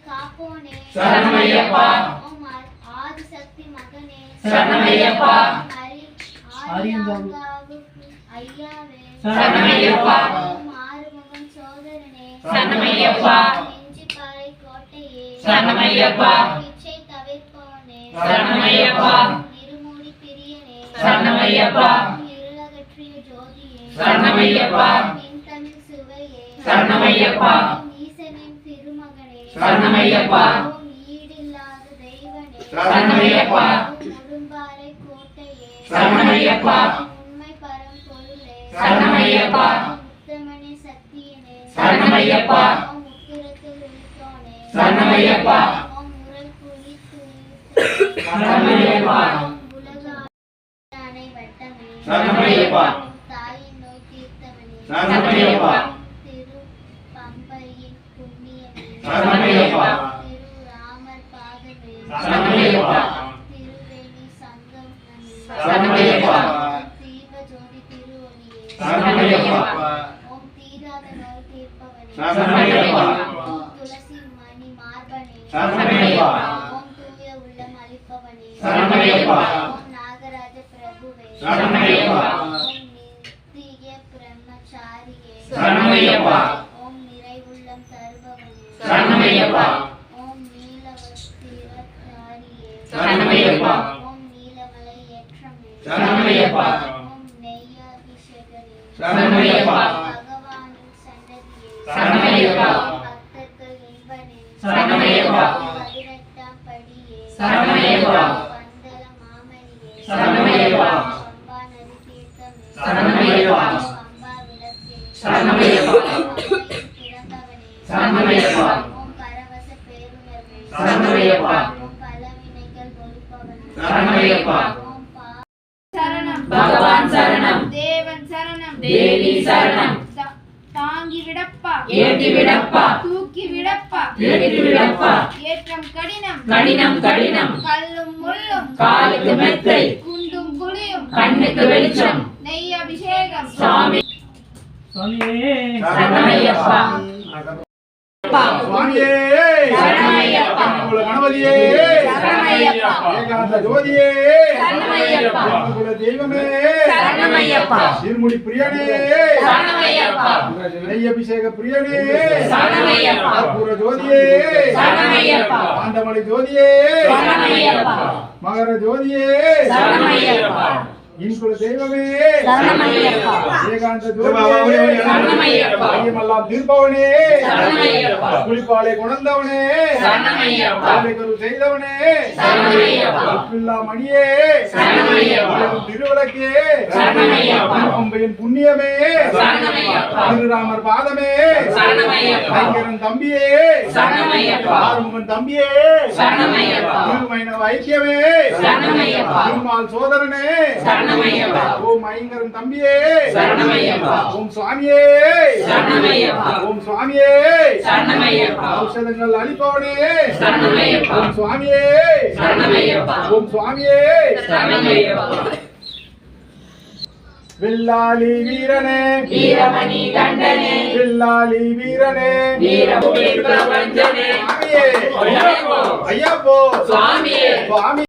காப்போனே சரணமையப்பா ஓம் ஆதிசக்தி மகனே சரணமையப்பா ஆரியந்தாவு ஐயாவே சரணமையப்பா ஓம் ஆறுமுகம் சோதரனே சரணமையப்பா நெஞ்சிப்பாறை கோட்டையே சரணமையப்பா பிச்சை தவிர்ப்போனே சரணமையப்பா இருமூடி பிரியனே சரணமையப்பா இருளகற்றிய ஜோதியே சரணமையப்பா தமிழ் சுவையே சரணமையப்பா ஈசனின் திருமகனே சரணமையப்பா ஈடில்லாத தெய்வனே சரணமையப்பா முரும்பாறை கோட்டையே சரணமையப்பா உண்மை பரம்பொருளே சரணமையப்பா முத்தமணி சத்தியனே சரணமையப்பா முத்திரத்தில் விழித்தோனே சரணமையப்பா முரல் புலித்து சரணமையப்பா உலகானை வட்டமே சரணமையப்பா தாயின் நோய் தீர்த்தவனே சரணமையப்பா திரு பம்பையின் புண்ணியமே சரணமையப்பா திரு ராமர் பாதமே சரணமையப்பா திருவேணி சங்கம் சரணமையப்பா தீப ஜோதி திருவொளியே சரணமையப்பா ஓம் தீராத நோய் தீர்ப்பவனே சரணமையப்பா ஓம் துளசி மணி மார்பனே சரணமையப்பா ஓம் தூய உள்ளம் அளிப்பவனே சரணமையப்பா ஓம் நாகராஜ பிரபுவே சரணமையப்பா ஓம் நித்திய பிரம்மச்சாரியே சரணமையப்பா ஓம் நிறைவுள்ளம் தருபவனே சரணமையப்பா ஓம் நீலவஸ்திரதாரியே சரணமையப்பா ஓம் நீலமலை ஏற்றமே சரணமையப்பா ஓம் நெய்யாபிஷேகரே சரணமையப்பா பகவானின் சன்னதியே சரணமையப்பா பக்தர்கள் இன்பனே சரணமையப்பா பதினெட்டாம் படியே சரணமையப்பா பந்தல மாமணியே சரணமையப்பா பம்பா நதி தீர்த்தமே சரணமையப்பா பம்பா விளக்கே சரணமையப்பா பிறந்தவனே சரணமையப்பா ஓம் பரவச பேருணர்வே சரணமையப்பா ஓம் பலவினைகள் ஒழிப்பவனே சரணமையப்பா ஓம் சரணம் பகவான் சரணம் தேவன் சரணம் தேவி சரணம் தாங்கி விடப்பா ஏத்தி விடப்பா தூக்கி விடப்பா ஏத்தி விடப்பா ஏற்றம் கடினம் கடினம் கடினம் கல்லும் முள்ளும் காலுக்கு மெத்தை குண்டும் குழியும் கண்ணுக்கு வெளிச்சம் நெய் அபிஷேகம் சுவாமி சரணமையப்பா சுவாமியே சரணமையப்பா குல கணபதியே சரணமையப்பா ஏகாந்த ஜோதியே சரணமையப்பா குல தெய்வமே சரணமையப்பா திருமுடி பிரியனே சரணமையப்பா நெய் அபிஷேக பிரியனே சரணமையப்பா கற்பூர ஜோதியே சரணமையப்பா ஆண்டமலை ஜோதியே சரணமையப்பா மகர ஜோதியே சரணமையப்பா இன்குல தெய்வமே சரணமையப்பா ஏகாந்த ஜோதியே சரணமையப்பா ஐயமெல்லாம் தீர்ப்பவனே சரணமையப்பா குளிப்பாலை குணர்ந்தவனே சரணமையப்பா கரு செய்தவனே சரணமையப்பா தப்பில்லா மணியே சரணமையப்பா திருவிளக்கே சரணமையப்பா அம்பையின் புண்ணியமே சரணமையப்பா திருராமர் பாதமே சரணமையப்பா ஐங்கரன் தம்பியே சரணமையப்பா ஆறுமுகன் தம்பியே சரணமையப்பா திருமைனவ ஐக்கியமே சரணமையப்பா திருமால் சோதரனே சரணமையப்பா ஓம் ஐங்கரன் தம்பியே சரணமையப்பா ஓம் சுவாமியே சரணமையப்பா ஓம் சுவாமியே சரணமையப்பா ஔஷதங்கள் அளிப்பவனே சரணமையப்பா ஓம் சுவாமியே சரணமையப்பா ஓம் சுவாமியே சரணமையப்பா வில்லாளி வீரனே வீரமணி கண்டனே வில்லாளி வீரனே வீரமுடி பிரபஞ்சனே சுவாமியே ஐயப்போ ஐயப்போ சுவாமியே சுவாமி